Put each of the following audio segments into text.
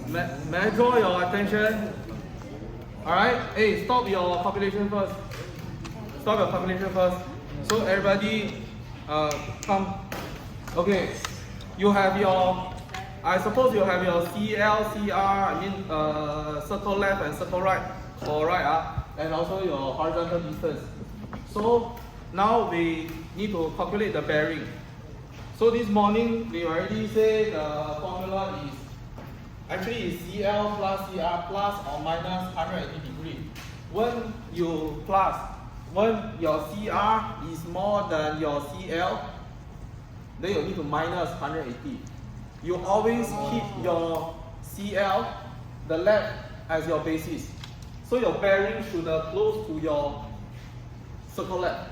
May I draw your attention? Alright, hey, stop your calculation first. Stop your calculation first. So everybody come. Okay, you have your, I suppose you have your CL, CR, circle left and circle right, and also your horizontal distance. So now we need to calculate the bearing. So this morning we already say the formula is actually is CL plus CR plus or minus 180 degree. When your CR is more than your CL, then you need to minus 180. You always keep your CL, the left, as your basis. So your bearing should close to your circle left,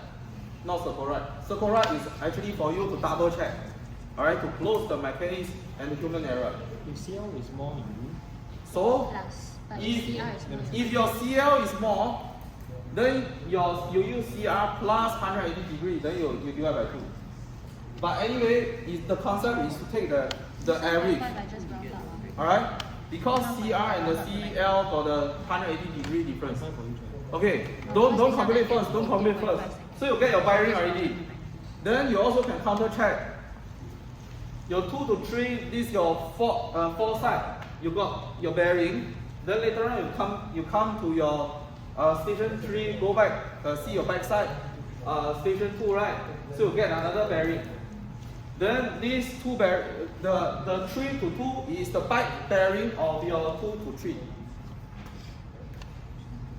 not circle right. Circle right is actually for you to double check, alright, to close the mechanics and the human error. If CL is more in blue, so if your CL is more, then you use CR plus 180 degree, then you divide by 2. But anyway, the concept is to take the average. Alright? Because CR and the CL got the 180 degree difference. Okay, don't calculate first, don't calculate first. So you get your bearing already. Then you also can counter check. Your 2 to 3, this is your 4 side. You got your bearing. Then later on you come to your station 3, go back, see your back side. Station 2, right? So you get another bearing. Then these two the 3 to 2 is the back bearing of your 2 to 3.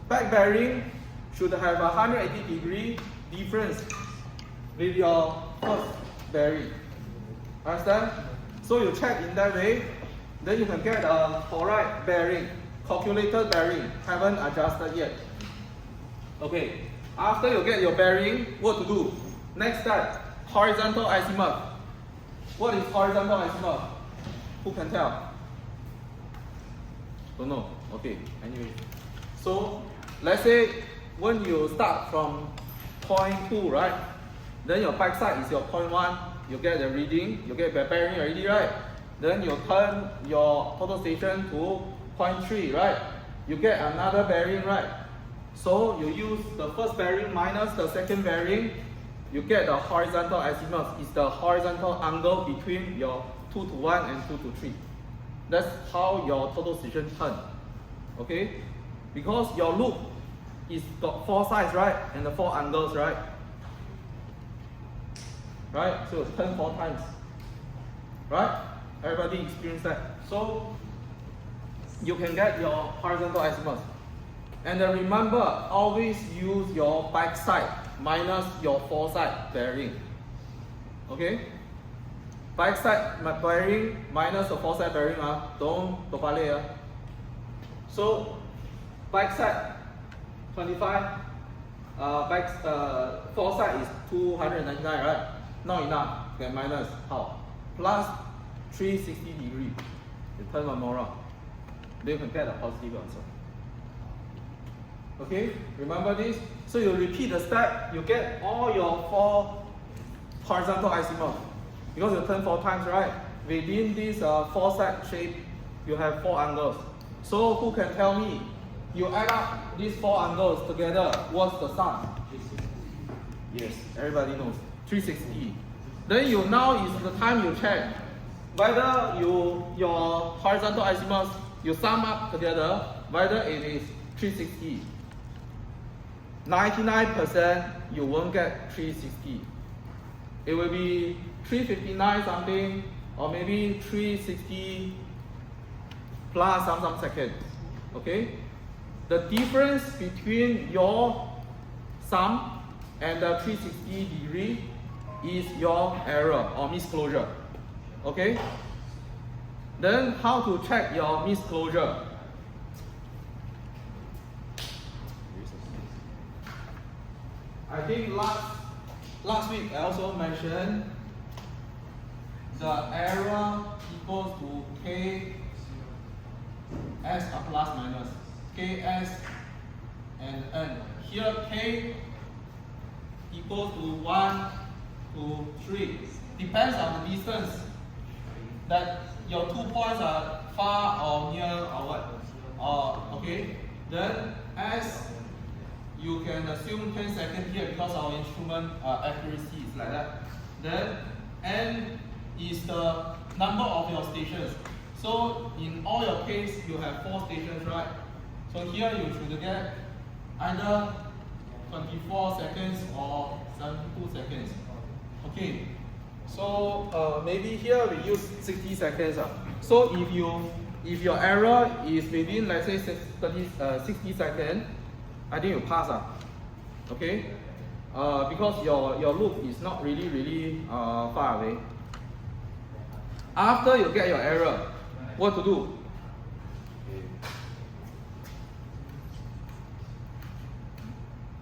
Back bearing should have a 180 degree difference with your first bearing. Understand? So you check in that way, then you can get a correct bearing, calculated bearing, haven't adjusted yet. Okay, after you get your bearing, what to do? Next step, horizontal azimuth. What is horizontal azimuth? Who can tell? Don't know. Okay, anyway. So let's say when you start from point 2, right? Then your back side is your point 1. You get the reading, you get the bearing already, right? Then you turn your total station to point 3, right? You get another bearing, right? So you use the first bearing minus the second bearing, you get the horizontal azimuth. It's the horizontal angle between your 2 to 1 and 2 to 3. That's how your total station turn. Okay? Because your loop is got 4 sides, right? And the 4 angles, right? Right? So it's turn 4 times. Right? Everybody experience that. So you can get your horizontal azimuth. And then remember, always use your back side minus your 4 side bearing. Okay? Back side bearing minus the 4 side bearing. Don't balik. So back side 25. 4 side is 299, right? Not enough. Okay, minus how? Plus 360 degree. You turn one more round. Then you can get a positive answer. Okay, remember this? So you repeat the step, you get all your 4 horizontal azimuth. Because you turn 4 times, right? Within this 4 side shape, you have 4 angles. So who can tell me? You add up these 4 angles together, what's the sum? Yes, everybody knows. 360. Then now is the time you check whether your horizontal azimuth you sum up together, whether it is 360. 99% you won't get 360. It will be 359 something, or maybe 360 plus some seconds. Okay? The difference between your sum and the 360 degree is your error or misclosure. Okay? Then how to check your misclosure? I think last week I also mentioned the error equals to K S a plus minus Ks and N. Here K equals to 1 to 3. Depends on the distance that your 2 points are far or near Then S, you can assume 10 seconds here because our instrument accuracy is like that. Then N is the number of your stations. So in all your case, you have 4 stations, right? So here you should get either 24 seconds or 72 seconds. Okay. So maybe here we use 60 seconds. So if your error is within, let's say 60 seconds, I think you pass. Okay. Because your loop is not really far away. After you get your error, what to do?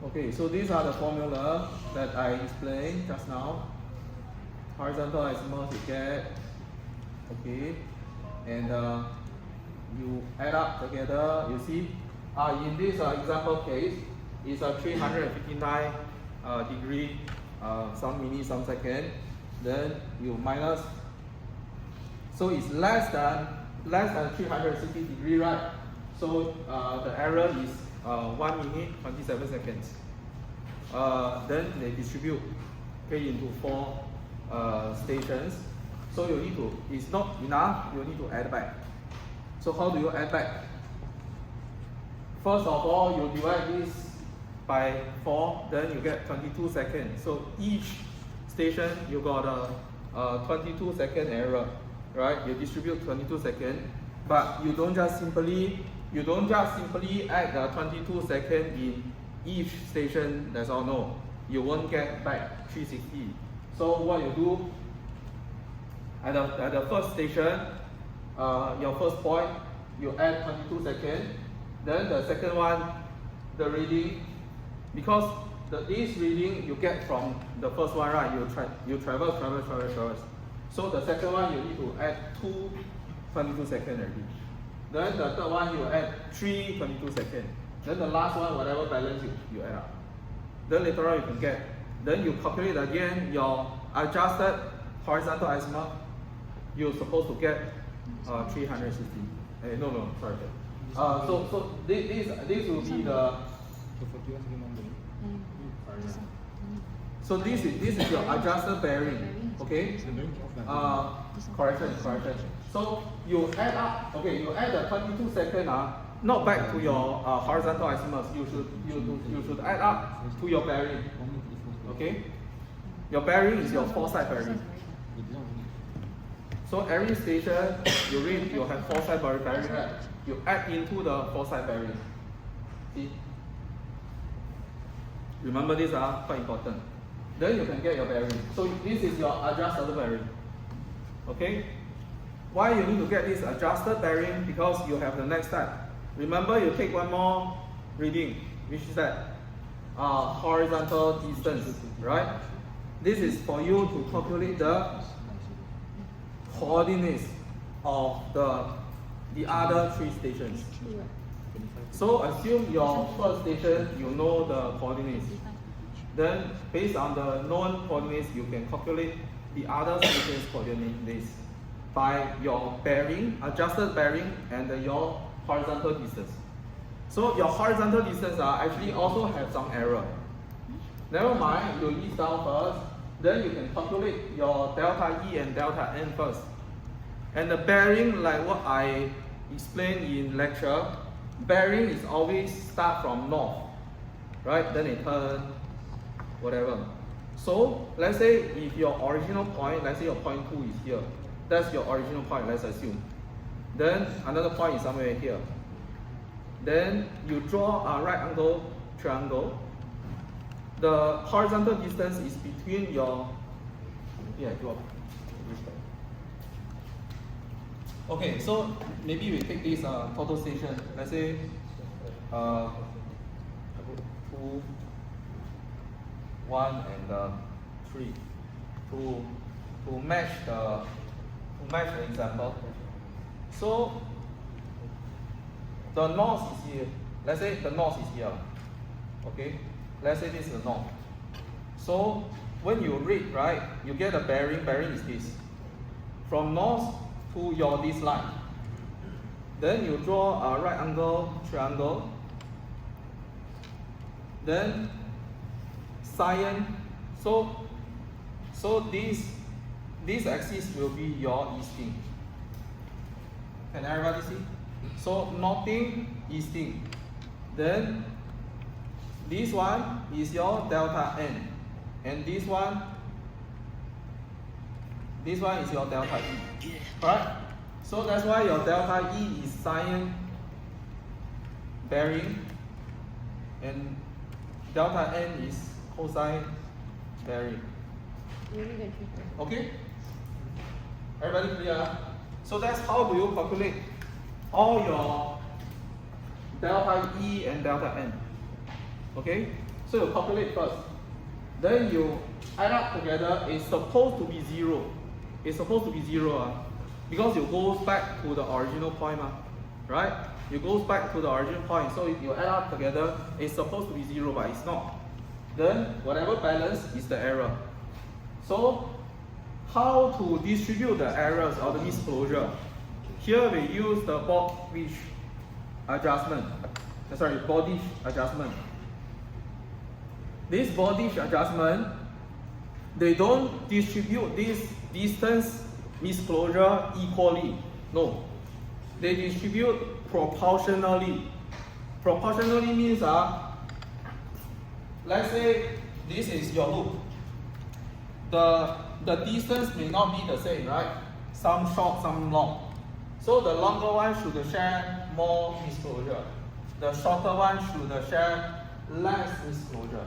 Okay, so these are the formula that I explained just now. Horizontal azimuth you get, okay, and you add up together. You see, in this example case, it's a 359 degree, some second. Then you minus, so it's less than 360 degree, right? So the error is 1 minute 27 seconds. Then they distribute into 4 stations. So you need to, it's not enough, you need to add back. So how do you add back? First of all, you divide this by 4, then you get 22 seconds. So each station you got a 22 second error, right? You distribute 22 seconds, but you don't just simply add the 22 seconds in each station. That's all. No, you won't get back 360. So what you do at the first station, your first point, you add 22 seconds. Then the second one, the reading, because this reading you get from the first one, right? You traverse. So the second one you need to add 2 22 seconds already. Then the third one you add 3 22 seconds. Then the last one, whatever balance you add up. Then later on you can get. Then you calculate again your adjusted horizontal azimuth. You're supposed to get 360. No, sorry. So this will be the. So this is your adjusted bearing. Okay. Correction. So you add up. Okay, you add the 22 seconds. Not back to your horizontal azimuth. You should add up to your bearing. Okay. Your bearing is your foresight bearing. So every station you read, you have foresight bearing, right? You add into the foresight bearing. See? Remember these are quite important. Then you can get your bearing. So this is your adjusted bearing. Okay? Why you need to get this adjusted bearing? Because you have the next step. Remember, you take one more reading, which is that horizontal distance, right? This is for you to calculate the coordinates of the other 3 stations. So assume your first station, you know the coordinates. Then based on the known coordinates, you can calculate the other stations' coordinates by your bearing, adjusted bearing, and your horizontal distance. So your horizontal distance actually also have some error. Never mind, you ease down first. Then you can calculate your delta E and delta N first. And the bearing, like what I explained in lecture, bearing is always start from north, right? Then it turn, whatever. So let's say if your original point, let's say your point 2 is here. That's your original point, let's assume. Then another point is somewhere here. Then you draw a right angle triangle. The horizontal distance is between your, okay, so maybe we take this total station. Let's say 2, 1, and 3 to match the example. So the north is here. Let's say the north is here. Okay. Let's say this is the north. So when you read, right, you get a bearing. Bearing is this. From north to this line. Then you draw a right angle triangle. then cyan. So this axis will be your easting. Can everybody see? So northing, easting. Then this one is your delta N, and this one is your delta E. Right? So that's why your delta E is cyan bearing, and delta N is cosine bearing. Okay? Everybody clear? So that's how do you calculate all your delta E and delta N. Okay? So you calculate first. Then you add up together. It's supposed to be 0. It's supposed to be 0 because it goes back to the original point. Right? It goes back to the original point. So if you add up together, it's supposed to be 0, but it's not. Then whatever balance is the error. So how to distribute the errors or the misclosure? Here we use the Bodish adjustment. Bodish adjustment. This Bodish adjustment, they don't distribute this distance misclosure equally. No. They distribute proportionally. Proportionally means let's say this is your loop. The distance may not be the same, right? Some short, some long. So the longer one should share more misclosure. The shorter one should share less misclosure.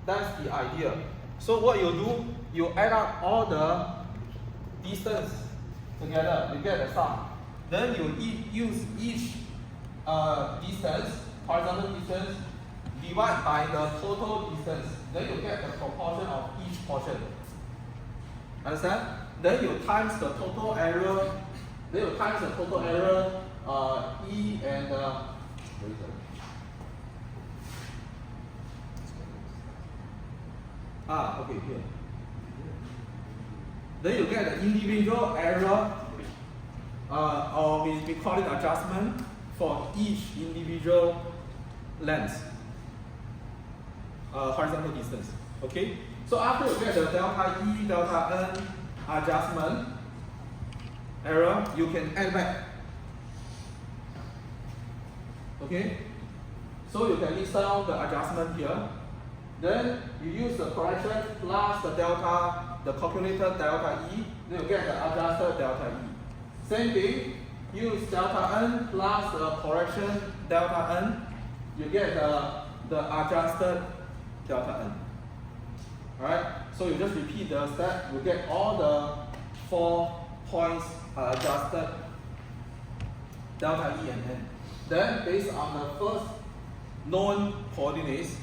That's the idea. So what you do, you add up all the distance together, you get the sum. Then you use each distance, horizontal distance, divide by the total distance. Then you get the proportion of each portion. Understand? Then you times the total error. Then you times the total error, E and okay, here. Then you get the individual error, or we call it adjustment for each individual length, horizontal distance. Okay. So after you get the delta E, delta N adjustment error, you can add back. Okay? So you can list down the adjustment here. Then you use the correction plus the delta, the calculated delta E, then you get the adjusted delta E. Same thing, use delta N plus the correction delta N, you get the adjusted delta N. Alright, so you just repeat the step, you get all the 4 points adjusted delta E and N. Then based on the first known coordinates,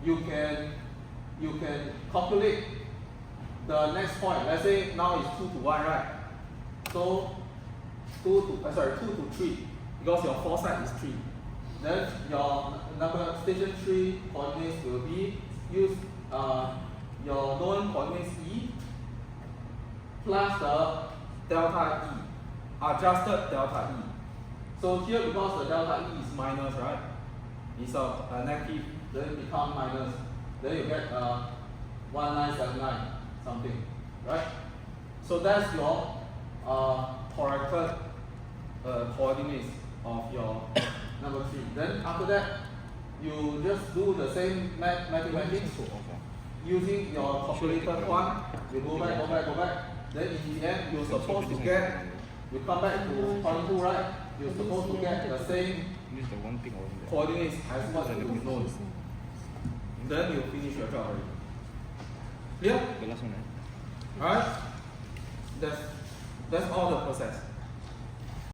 you can calculate the next point. Let's say now it's 2 to 1, right? So 2 to 3, because your foresight is 3. Then your number station 3 coordinates will be use your known coordinates E plus the delta E, adjusted delta E. So here, because the delta E is minus, right? It's a negative, then it becomes minus. Then you get 1979 something, right? So that's your corrected coordinates of your number 3. Then after that, you just do the same mathematics using your calculated one. You go back. Then in the end, you're supposed to get, you come back to point 2, right? You're supposed to get the same coordinates as what you know. Then you finish your job already. Clear? The last one, Alright? That's all the process.